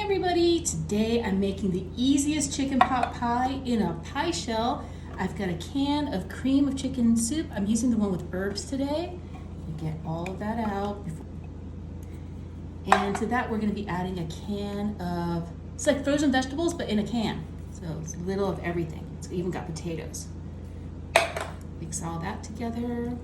everybody, today I'm making the easiest chicken pot pie in a pie shell. I've got a can of cream of chicken soup. I'm using the one with herbs today. Get all of that out. And to that we're going to be adding a can of, it's like frozen vegetables but in a can. So it's a little of everything. It's even got potatoes. Mix all that together.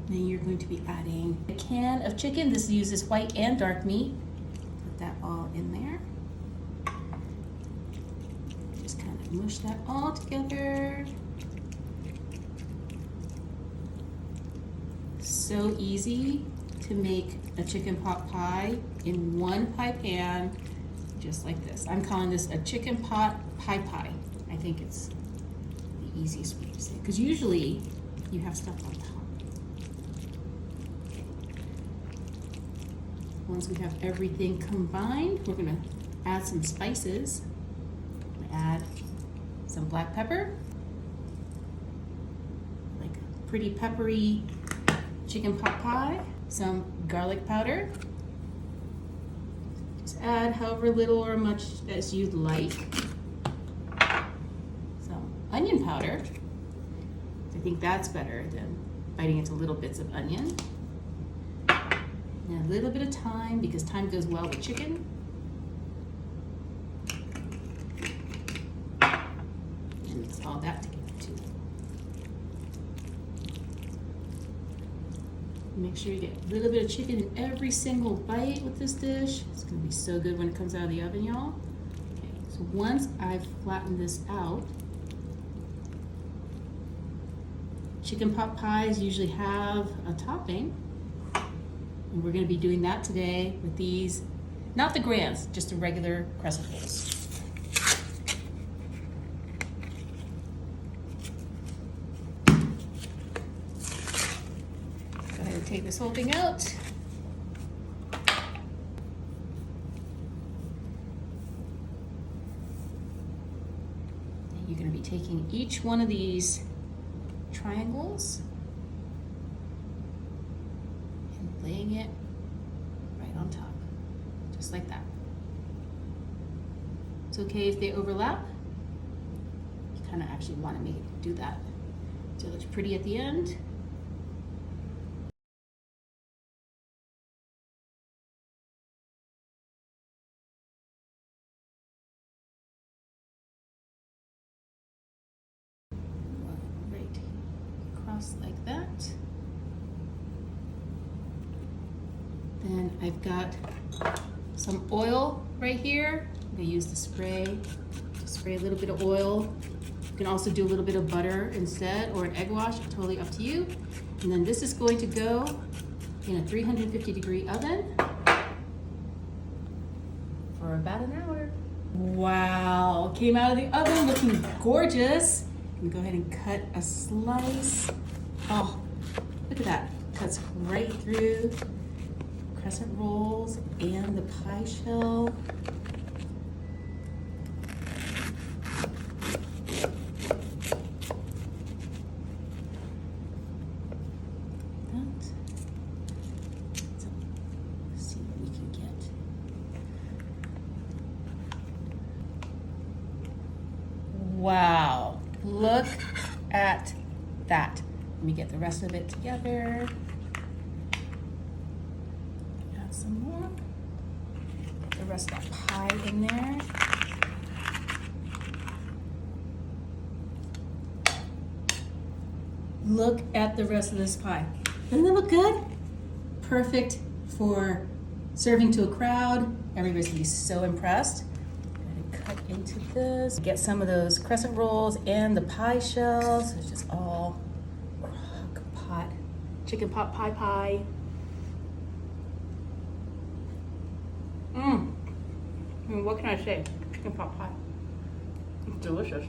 Then you're going to be adding a can of chicken. This uses white and dark meat. Put that all in there. Just kind of mush that all together. So easy to make a chicken pot pie in one pie pan, just like this. I'm calling this a chicken pot pie pie. I think it's the easiest way to say it, because usually you have stuff on top. Once we have everything combined, we're gonna add some spices. I'm gonna add some black pepper, like a pretty peppery chicken pot pie, some garlic powder. Just add however little or much as you'd like. Some onion powder. I think that's better than biting into little bits of onion. And a little bit of thyme, because thyme goes well with chicken. And mix all that together too. Make sure you get a little bit of chicken in every single bite with this dish. It's gonna be so good when it comes out of the oven, y'all. Okay, so once I've flattened this out, chicken pot pies usually have a topping. And we're going to be doing that today with these, not the grands, just the regular crescent rolls. Go ahead and take this whole thing out. And you're going to be taking each one of these triangles, laying it right on top, just like that. It's okay if they overlap. You kind of actually want to make it do that so it looks pretty at the end. Right across like that. Then I've got some oil right here. I'm gonna use the spray. Spray a little bit of oil. You can also do a little bit of butter instead, or an egg wash, totally up to you. And then this is going to go in a 350-degree oven for about an hour. Wow, came out of the oven looking gorgeous. I'm gonna go ahead and cut a slice. Oh, look at that, cuts right through crescent rolls and the pie shell. So, let's see what we can get. Wow, look at that. Let me get the rest of it together. Some more. Get the rest of that pie in there. Look at the rest of this pie. Doesn't it look good? Perfect for serving to a crowd. Everybody's gonna be so impressed. I'm gonna cut into this. Get some of those crescent rolls and the pie shells. It's just all crock pot, chicken pot pie pie. I mean, what can I say? Chicken pot pie. It's delicious.